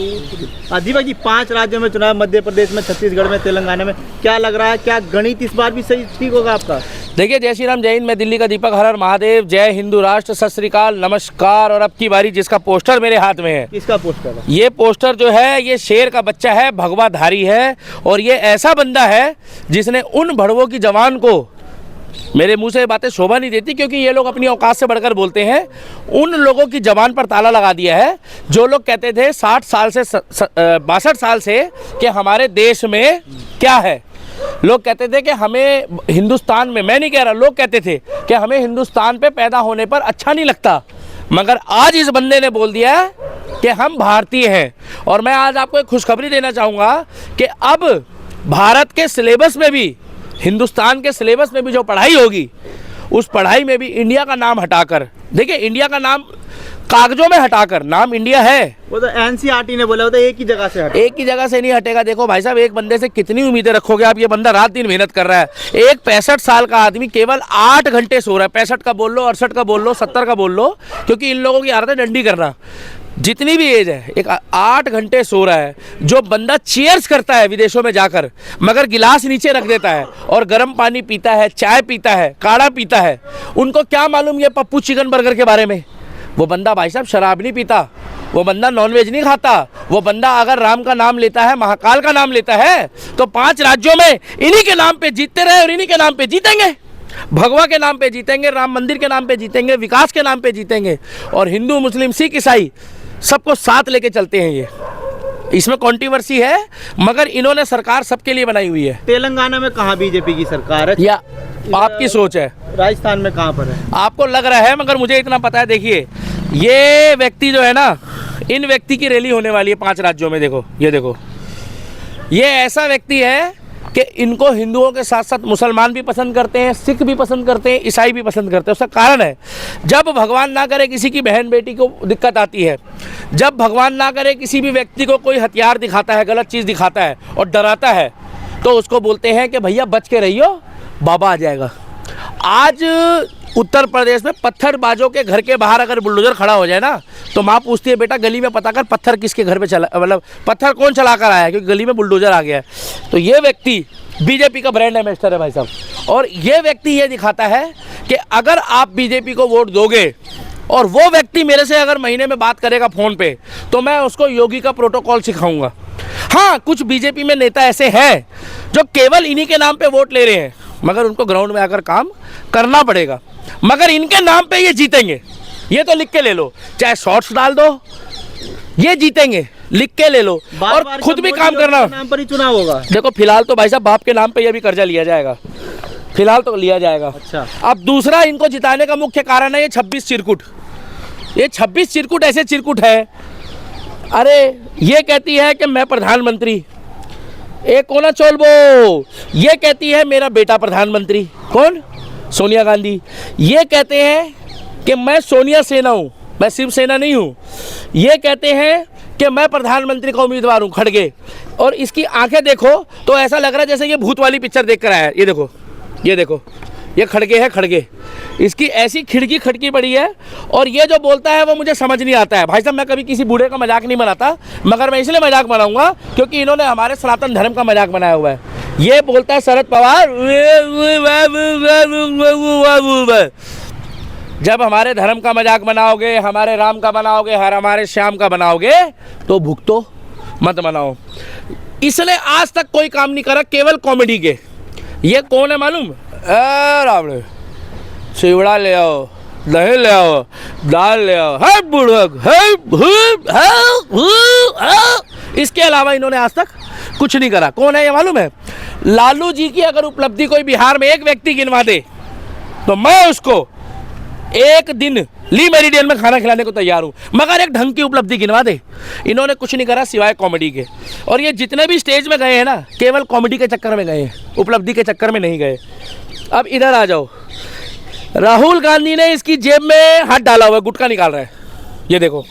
दीपक जी, 5 राज्यों में चुनाव, मध्य प्रदेश में, छत्तीसगढ़ में, तेलंगाना में, क्या लग रहा है, क्या गणित इस बार भी सही ठीक होगा आपका? देखिए, जय श्री राम, जय हिंद। मैं दिल्ली का दीपक, हर हर महादेव, जय हिंदू राष्ट्र, सत श्री अकाल, नमस्कार। और अब की बारी जिसका पोस्टर मेरे हाथ में है, किसका पोस्टर है? ये पोस्टर जो है, ये शेर का बच्चा है, भगवाधारी है। और ये ऐसा बंदा है जिसने उन भड़वों की जवान को, मेरे मुंह से ये बातें शोभा नहीं देती क्योंकि ये लोग अपनी औकात से बढ़कर बोलते हैं, उन लोगों की जबान पर ताला लगा दिया है जो लोग कहते थे 60 साल से 62 साल से कि हमारे देश में क्या है। लोग कहते थे कि हमें हिंदुस्तान में, मैं नहीं कह रहा, लोग कहते थे कि हमें हिंदुस्तान पे पैदा होने पर अच्छा नहीं लगता, मगर आज इस बंदे ने बोल दिया है कि हम भारतीय हैं। और मैं आज आपको एक खुशखबरी देना चाहूँगा कि अब भारत के सिलेबस में भी, हिंदुस्तान के सिलेबस में भी जो पढ़ाई होगी, उस पढ़ाई में भी इंडिया का नाम हटाकर, देखिए इंडिया का नाम कागजों में हटाकर, नाम इंडिया है, वो तो एनसीईआरटी ने बोला, वो तो एक ही जगह से हटे। एक ही जगह से नहीं हटेगा। देखो भाई साहब, एक बंदे से कितनी उम्मीदें रखोगे आप? ये बंदा रात दिन मेहनत कर रहा है। एक 65 साल का आदमी केवल 8 घंटे सो रहा है। 65 का बोल लो, 68 का बोल लो, 70 का बोल लो, क्योंकि इन लोगों की आदत है डंडी करना। जितनी भी एज है, एक 8 घंटे सो रहा है। जो बंदा चीयर्स करता है विदेशों में जाकर, मगर गिलास नीचे रख देता है और गर्म पानी पीता है, चाय पीता है, काढ़ा पीता है, उनको क्या मालूम ये पप्पू चिकन बर्गर के बारे में? वो बंदा भाई साहब शराब नहीं पीता, वो बंदा नॉनवेज नहीं खाता, वो बंदा अगर राम का नाम लेता है, महाकाल का नाम लेता है, तो 5 राज्यों में इन्हीं के नाम पे जीतते रहे और इन्हीं के नाम पे जीतेंगे। भगवा के नाम पे जीतेंगे, राम मंदिर के नाम पे जीतेंगे, विकास के नाम पे जीतेंगे। और हिंदू, मुस्लिम, सिख, ईसाई सबको साथ लेके चलते हैं। ये इसमें कंट्रोवर्सी है, मगर इन्होंने सरकार सबके लिए बनाई हुई है। तेलंगाना में कहाँ बीजेपी की सरकार है, या आपकी सोच है? राजस्थान में कहाँ पर है? आपको लग रहा है, मगर मुझे इतना पता है। देखिए, ये व्यक्ति जो है ना, इन व्यक्ति की रैली होने वाली है 5 राज्यों में। देखो, ये देखो, ये ऐसा व्यक्ति है कि इनको हिंदुओं के साथ साथ मुसलमान भी पसंद करते हैं, सिख भी पसंद करते हैं, ईसाई भी पसंद करते हैं। उसका कारण है, जब भगवान ना करे किसी की बहन बेटी को दिक्कत आती है, जब भगवान ना करे किसी भी व्यक्ति को कोई हथियार दिखाता है, गलत चीज़ दिखाता है और डराता है, तो उसको बोलते हैं कि भैया बच के रहियो, बाबा आ जाएगा। आज उत्तर प्रदेश में पत्थरबाजों के घर के बाहर अगर बुलडोजर खड़ा हो जाए ना, तो माँ पूछती है, बेटा गली में पता कर पत्थर किसके घर पे चला, मतलब पत्थर कौन चला कर आया है, क्योंकि गली में बुलडोजर आ गया है। तो ये व्यक्ति बीजेपी का ब्रांड एम्बेसडर है भाई साहब। और ये व्यक्ति ये दिखाता है कि अगर आप बीजेपी को वोट दोगे, और वो व्यक्ति मेरे से अगर महीने में बात करेगा फ़ोन पे, तो मैं उसको योगी का प्रोटोकॉल सिखाऊंगा। हाँ, कुछ बीजेपी में नेता ऐसे हैं जो केवल इन्हीं के नाम पे वोट ले रहे हैं, मगर उनको ग्राउंड में आकर काम करना पड़ेगा। मगर इनके नाम पे ये जीतेंगे, ये तो लिख के ले लो, चाहे शॉर्ट्स डाल दो, ये जीतेंगे, लिख के ले लो। और खुद भी काम करना, नाम पर ही चुनाव होगा। देखो, फिलहाल तो भाई साहब बाप के नाम पे ये भी कर्जा लिया जाएगा, फिलहाल तो लिया जाएगा। अच्छा, अब दूसरा, इनको जिताने का मुख्य कारण है ये 26 चिरकुट। ये 26 चिरकुट ऐसे चिरकुट है, अरे ये कहती है कि मैं प्रधानमंत्री, एक कोना चोलबो, ये कहती है मेरा बेटा प्रधानमंत्री। कौन? सोनिया गांधी। ये कहते हैं कि मैं सोनिया सेना हूँ, मैं शिवसेना नहीं हूँ। ये कहते हैं कि मैं प्रधानमंत्री का उम्मीदवार हूँ, खड़गे। और इसकी आंखें देखो तो ऐसा लग रहा है जैसे ये भूत वाली पिक्चर देख कर आया है। ये देखो, ये देखो, ये खड़गे है, खड़गे। इसकी ऐसी खिड़की खटकी पड़ी है, और ये जो बोलता है वो मुझे समझ नहीं आता है। भाई साहब, मैं कभी किसी बूढ़े का मजाक नहीं बनाता, मगर मैं इसलिए मजाक बनाऊंगा क्योंकि इन्होंने हमारे सनातन धर्म का मजाक बनाया हुआ है। ये बोलता है शरद पवार, जब हमारे धर्म का मजाक बनाओगे, हमारे राम का बनाओगे, हमारे श्याम का बनाओगे, तो भुगतो, मत बनाओ। इसलिए आज तक कोई काम नहीं करा, केवल कॉमेडी के। ये कौन है मालूम? रावण, चिवड़ा ले आओ, दही ले आओ, दाल ले आओ, है बुढ़क, इसके अलावा इन्होंने आज तक कुछ नहीं करा। कौन है ये मालूम है? लालू जी की अगर उपलब्धि कोई बिहार में एक व्यक्ति गिनवा दे, तो मैं उसको एक दिन ली मेरिडियन में खाना खिलाने को तैयार हूँ, मगर एक ढंग की उपलब्धि गिनवा दे। इन्होंने कुछ नहीं करा सिवाय कॉमेडी के। और ये जितने भी स्टेज में गए हैं ना, केवल कॉमेडी के चक्कर में गए हैं, उपलब्धि के चक्कर में नहीं गए। अब इधर आ जाओ, राहुल गांधी ने इसकी जेब में हाथ डाला हुआ है, गुटखा निकाल रहा है। ये देखो,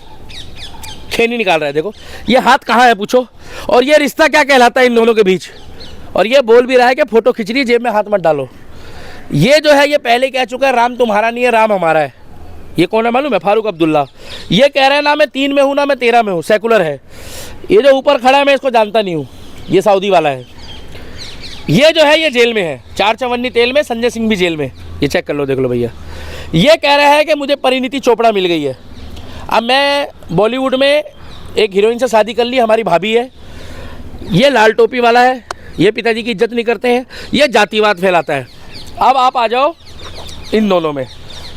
खैनी निकाल रहा है, देखो ये हाथ कहाँ है पूछो। और ये रिश्ता क्या कहलाता है इन दोनों के बीच? और ये बोल भी रहा है कि फोटो खिंच रही, जेब में हाथ मत डालो। ये जो है, ये पहले कह चुका है, राम तुम्हारा नहीं है, राम हमारा है। ये कौन है मालूम है? फारूक अब्दुल्ला। ये कह रहे हैं ना मैं 3 में हूँ ना मैं 13 में हूँ, सेकुलर है। ये जो ऊपर खड़ा है मैं इसको जानता नहीं हूँ, ये सऊदी वाला है। ये जो है ये जेल में है, 4 चवन्नी तेल में, संजय सिंह भी जेल में। ये चेक कर लो, देख लो भैया। ये कह रहा है कि मुझे परिणीति चोपड़ा मिल गई है। अब मैं बॉलीवुड में एक हीरोइन से शादी कर ली, हमारी भाभी है। ये लाल टोपी वाला है, ये पिताजी की इज्जत नहीं करते हैं, ये जातिवाद फैलाता है। अब आप आ जाओ इन दोनों में,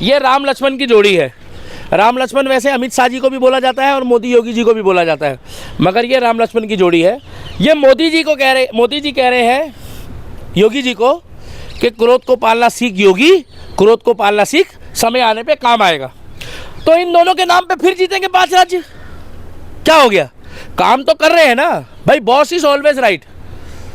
ये राम लक्ष्मण की जोड़ी है। राम लक्ष्मण वैसे अमित शाह जी को भी बोला जाता है और मोदी योगी जी को भी बोला जाता है, मगर ये राम लक्ष्मण की जोड़ी है। ये मोदी जी कह रहे हैं योगी जी को कि क्रोध को पालना सीख योगी, क्रोध को पालना सीख, समय आने पे काम आएगा। तो इन दोनों के नाम पे फिर जीतेंगे 5 राज्य। क्या हो गया? काम तो कर रहे हैं ना भाई, बॉस इज ऑलवेज राइट।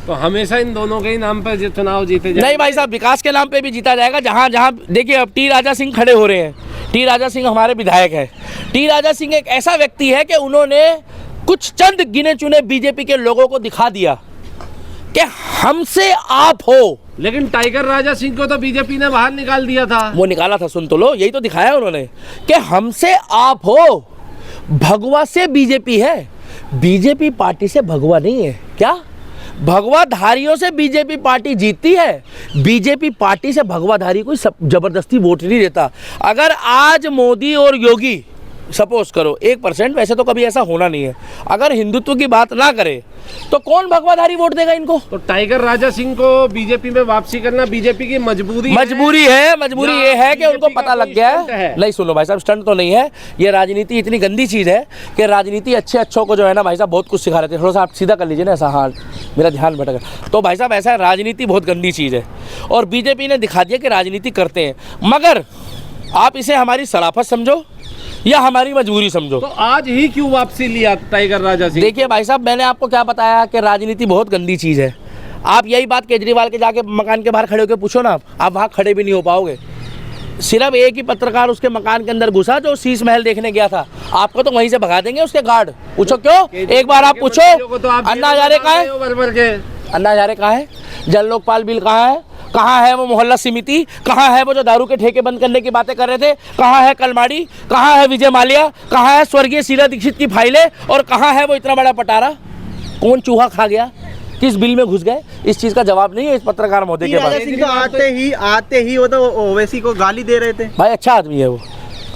तो हमेशा इन दोनों के ही नाम पर चुनाव जीते जाएंगे? नहीं भाई साहब, विकास के नाम पे भी जीता जाएगा। जहाँ जहाँ देखिए, अब टी राजा सिंह खड़े हो रहे हैं। टी राजा सिंह हमारे विधायक है। टी राजा सिंह एक ऐसा व्यक्ति है कि उन्होंने कुछ चंद गिने चुने बीजेपी के लोगों को दिखा दिया कि हमसे आप हो। लेकिन टाइगर राजा सिंह को तो बीजेपी ने बाहर निकाल दिया था। वो निकाला था, सुन तो लो, यही तो दिखाया उन्होंने कि हमसे आप हो। भगवा से बीजेपी है, बीजेपी पार्टी से भगवा नहीं है। क्या? भगवाधारियों से बीजेपी पार्टी जीतती है, बीजेपी पार्टी से भगवाधारी कोई जबरदस्ती वोट नहीं देता। अगर आज मोदी और योगी सपोज करो 1%, वैसे तो कभी ऐसा होना नहीं है, अगर हिंदुत्व की बात ना करे तो कौन भगवाधारी वोट देगा इनको? तो टाइगर राजा सिंह को बीजेपी में वापसी करना बीजेपी की मजबूरी है। मजबूरी ये है कि उनको पता लग गया है। नहीं सुनो भाई साहब, स्टंट तो नहीं है ये। राजनीति इतनी गंदी चीज़ है कि राजनीति अच्छों को जो है ना भाई साहब बहुत कुछ सिखा रहे थे। थोड़ा सा आप सीधा कर लीजिए ना, ऐसा। हाँ, मेरा ध्यान भटक। तो भाई साहब ऐसा है, राजनीति बहुत गंदी चीज़ है और बीजेपी ने दिखा दिया कि राजनीति करते हैं। मगर आप इसे हमारी शराफत समझो या हमारी मजबूरी समझो। तो आज ही क्यों वापसी लिया टाइगर राजा सिंह? देखिए भाई साहब, मैंने आपको क्या बताया कि राजनीति बहुत गंदी चीज़ है। आप यही बात केजरीवाल के जाके मकान के बाहर खड़े होकर पूछो ना, आप वहाँ खड़े भी नहीं हो पाओगे। सिर्फ एक ही पत्रकार उसके मकान के अंदर घुसा जो शीश महल देखने गया था, आपको तो वहीं से भगा देंगे उसके गार्ड। पूछो क्यों, एक बार आप पूछो। अन्ना हजारे कहाँ है? अन्ना हजारे कहाँ है? जल लोकपाल बिल कहाँ है? कहाँ है वो मोहल्ला समिति? कहाँ है वो जो दारू के ठेके बंद करने की बातें कर रहे थे? कहाँ है कलमाड़ी? कहाँ है विजय माल्या? कहाँ है स्वर्गीय शीला दीक्षित की फाइलें? और कहाँ है वो इतना बड़ा पटारा? कौन चूहा खा गया? किस बिल में घुस गए? इस चीज़ का जवाब नहीं है इस पत्रकार महोदय के पास। सिंह तो आते ही वो तो ओवैसी को गाली दे रहे थे। भाई अच्छा आदमी है वो,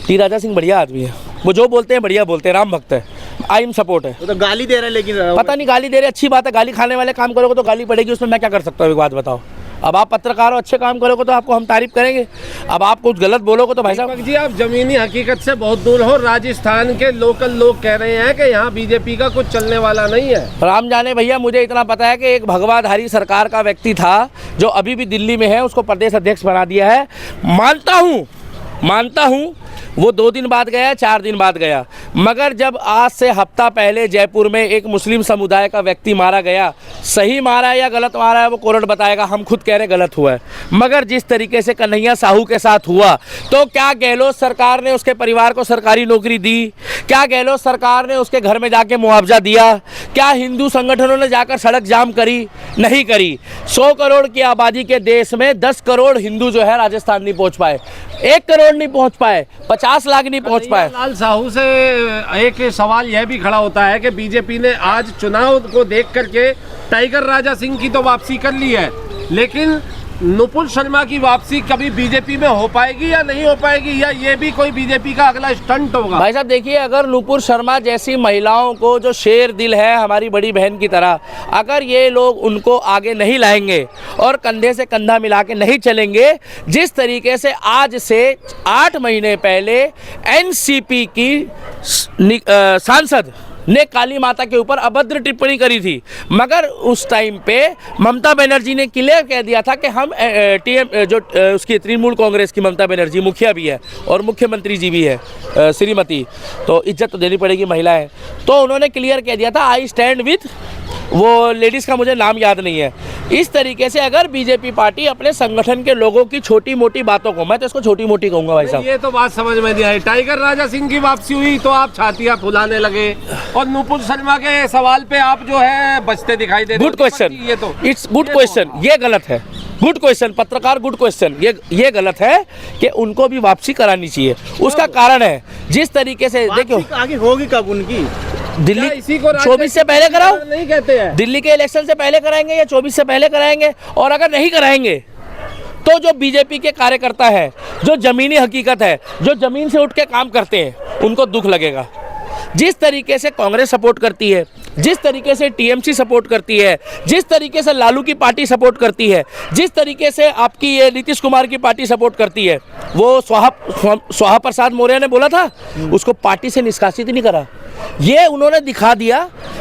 टी राजा सिंह बढ़िया आदमी है। वो जो बोलते हैं बढ़िया बोलते हैं, राम भक्त है, आई एम सपोर्ट है। वो तो गाली दे रहे हैं, लेकिन पता नहीं गाली दे रहे, अच्छी बात है। गाली खाने वाले काम करोगे तो गाली पड़ेगी, उसमें मैं क्या कर सकता हूँ? एक बात बताओ। अब आप पत्रकार हो, अच्छे काम करोगे तो आपको हम तारीफ करेंगे। अब आप कुछ गलत बोलोगे तो भाई साहब जी आप जमीनी हकीकत से बहुत दूर हो। राजस्थान के लोकल लोग कह रहे हैं कि यहाँ बीजेपी का कुछ चलने वाला नहीं है। राम जाने भैया, मुझे इतना पता है कि एक भगवाधारी सरकार का व्यक्ति था जो अभी भी दिल्ली में है, उसको प्रदेश अध्यक्ष बना दिया है। मानता हूँ वो 2 दिन बाद गया, 4 दिन बाद गया, मगर जब आज से हफ्ता पहले जयपुर में एक मुस्लिम समुदाय का व्यक्ति मारा गया, सही मारा है या गलत मारा है वो कोर्ट बताएगा, हम खुद कह रहे गलत हुआ है। मगर जिस तरीके से कन्हैया साहू के साथ हुआ, तो क्या गहलोत सरकार ने उसके परिवार को सरकारी नौकरी दी? क्या गहलोत सरकार ने उसके घर में जाके मुआवजा दिया? क्या हिंदू संगठनों ने जाकर सड़क जाम करी? नहीं करी। 100 करोड़ की आबादी के देश में 10 करोड़ हिंदू जो है राजस्थान नहीं पहुँच पाए, 1 करोड़ नहीं पहुँच पाए, 50 लाख नहीं पहुँच पाए। लाल साहू से एक सवाल यह भी खड़ा होता है कि बीजेपी ने आज चुनाव को देख करके टाइगर राजा सिंह की तो वापसी कर ली है, लेकिन नुपुर शर्मा की वापसी कभी बीजेपी में हो पाएगी या नहीं हो पाएगी, या ये भी कोई बीजेपी का अगला स्टंट होगा? भाई साहब देखिए, अगर नुपुर शर्मा जैसी महिलाओं को जो शेर दिल है हमारी बड़ी बहन की तरह, अगर ये लोग उनको आगे नहीं लाएंगे और कंधे से कंधा मिला के नहीं चलेंगे, जिस तरीके से आज से 8 महीने पहले एनसीपी की सांसद ने काली माता के ऊपर अभद्र टिप्पणी करी थी, मगर उस टाइम पे ममता बनर्जी ने क्लियर कह दिया था कि हम उसकी तृणमूल कांग्रेस की ममता बनर्जी मुखिया भी है और मुख्यमंत्री जी भी है श्रीमती, तो इज्जत तो देनी पड़ेगी, महिलाएं। तो उन्होंने क्लियर कह दिया था आई स्टैंड विथ वो लेडीज़ का मुझे नाम याद नहीं है। इस तरीके से अगर बीजेपी पार्टी अपने संगठन के लोगों की छोटी मोटी बातों को, मैं तो इसको छोटी मोटी कहूँगा भाई साहब। ये तो बात समझ में नहीं आई। टाइगर राजा सिंह की वापसी हुई तो आप छातियां फुलाने लगे और नुपुर शर्मा के सवाल पे आप जो है बचते दिखाई दे रहे। गुड क्वेश्चन, ये तो इट्स गुड क्वेश्चन, ये गलत है। गुड क्वेश्चन पत्रकार, गुड क्वेश्चन। ये गलत है कि उनको भी वापसी करानी चाहिए। उसका कारण है जिस तरीके से देखो वापसी आगे होगी कब उनकी? दिल्ली क्या इसी को 24 से पहले कराओ, नहीं कहते हैं। दिल्ली के इलेक्शन से पहले कराएंगे या 24 से पहले कराएंगे। और अगर नहीं कराएंगे तो जो बीजेपी के कार्यकर्ता है, जो जमीनी हकीकत है, जो जमीन से उठ के काम करते हैं, उनको दुख लगेगा। जिस तरीके से कांग्रेस सपोर्ट करती है, जिस तरीके से टीएमसी सपोर्ट करती है, जिस तरीके से लालू की पार्टी सपोर्ट करती है, जिस तरीके से आपकी ये नीतीश कुमार की पार्टी सपोर्ट करती है, वो स्वाहा प्रसाद मौर्य ने बोला था उसको पार्टी से निष्कासित नहीं करा। ये उन्होंने दिखा दिया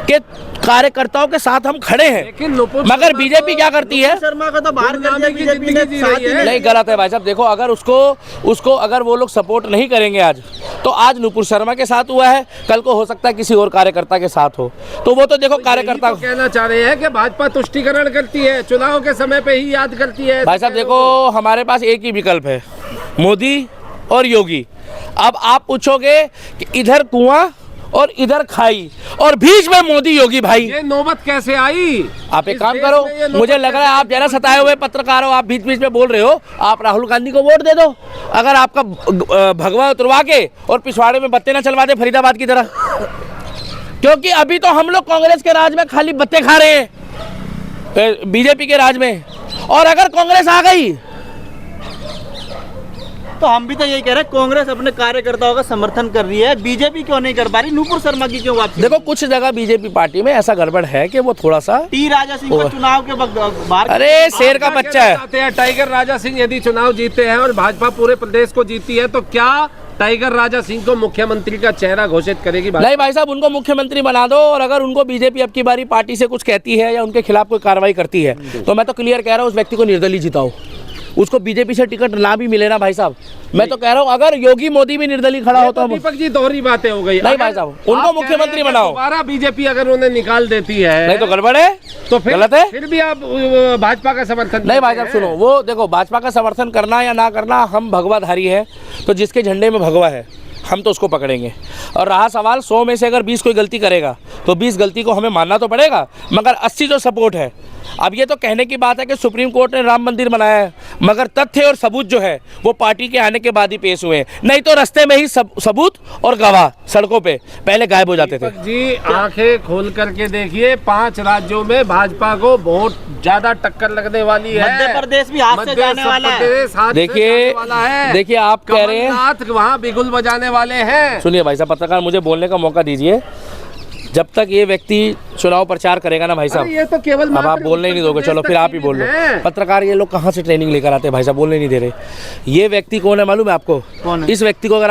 कि कार्यकर्ताओं के साथ हम खड़े हैं। लेकिन नुपुर मगर शर्मा बीजेपी क्या करती है? शर्मा को तो बाहर कर दिया गुमनामी की बीजेपी ने, जिंदगी जी साथ रही ही है। नहीं, गलत है भाई साहब। देखो अगर उसको अगर वो लोग सपोर्ट नहीं करेंगे आज, तो आज नुपुर शर्मा के साथ हुआ है, कल को हो सकता है किसी और कार्यकर्ता के साथ हो। तो वो तो देखो कार्यकर्ता तो कहना चाह रहे हैं कि भाजपा तुष्टीकरण करती है, चुनाव के समय पे ही याद करती है। भाई साहब देखो, हमारे पास एक ही विकल्प है, मोदी और योगी। अब आप पूछोगे कि इधर कुआं और इधर खाई और बीच में मोदी योगी। भाई ये नौबत कैसे आई? आप एक इस काम देश करो, में ये नौबत मुझे लग रहा है कैसे आप जरा सताए हुए पत्रकार हो, आप बीच बीच में बोल रहे हो। आप राहुल गांधी को वोट दे दो, अगर आपका भगवा उतरवा के और पिछवाड़े में बत्ते ना चलवा दे फरीदाबाद की तरह। क्योंकि अभी तो हम लोग कांग्रेस के राज में खाली बत्ते खा रहे हैं बीजेपी के राज में, और अगर कांग्रेस आ गई तो हम भी तो यही कह रहे हैं, कांग्रेस अपने कार्यकर्ताओं का समर्थन कर रही है, बीजेपी क्यों नहीं कर पा रही? नुपुर शर्मा की क्यों वापसी? देखो कुछ जगह बीजेपी पार्टी में ऐसा गड़बड़ है कि वो थोड़ा सा टी राजा सिंह को चुनाव के वक्त बाहर। अरे शेर का बच्चा है। चाहते हैं टाइगर राजा सिंह यदि चुनाव जीतते हैं और भाजपा पूरे प्रदेश को जीतती है, तो क्या टाइगर राजा सिंह को मुख्यमंत्री का चेहरा घोषित करेगी भाजपा? नहीं भाई साहब, उनको मुख्यमंत्री बना दो। और अगर उनको बीजेपी अब की बारी पार्टी से कुछ कहती है या उनके खिलाफ कोई कार्रवाई करती है, तो मैं तो क्लियर कह रहा हूँ उस व्यक्ति को निर्दलीय जिताओ। उसको बीजेपी से टिकट ना भी मिले ना भाई साहब, मैं तो कह रहा हूँ अगर योगी मोदी भी निर्दलीय खड़ा होता है। दीपक जी दोहरी बातें हो गई। नहीं भाई साहब, उनको मुख्यमंत्री बनाओ। दोबारा बीजेपी अगर उन्हें निकाल देती है नहीं तो गड़बड़ है, तो फिर गलत है। फिर भी आप भाजपा का समर्थन नहीं भाई साहब सुनो, वो देखो भाजपा का समर्थन करना या ना करना, हम भगवाधारी हैं, तो जिसके झंडे में भगवा है हम तो उसको पकड़ेंगे। और रहा सवाल 100 में से अगर 20 कोई गलती करेगा तो 20 गलती को हमें मानना तो पड़ेगा, मगर 80 जो सपोर्ट है। अब ये तो कहने की बात है कि सुप्रीम कोर्ट ने राम मंदिर बनाया है, मगर तथ्य और सबूत जो है वो पार्टी के आने के बाद ही पेश हुए हैं, नहीं तो रास्ते में ही सबूत और गवाह सड़कों पे पहले गायब हो जाते थे। दीपक जी आंखें खोल करके देखिए, 5 राज्यों में भाजपा को बहुत ज्यादा टक्कर लगने वाली है। मध्य प्रदेश भी हाथ से जाने वाला है। देखिए आप कह रहे हैं वहाँ बिगुल बजाने वाले हैं। सुनिए भाई साहब, पत्रकार मुझे बोलने का मौका दीजिए। जब तक ये व्यक्ति चुनाव प्रचार करेगा ना भाई साहब, ये तो केवल अब आप बोलने ही नहीं दोगे, चलो फिर आप ही बोल लो। पत्रकार ये लोग कहाँ से ट्रेनिंग लेकर आते हैं भाई साहब, बोलने नहीं दे रहे। ये व्यक्ति कौन है मालूम है आपको? कौन है? इस व्यक्ति को अगर आप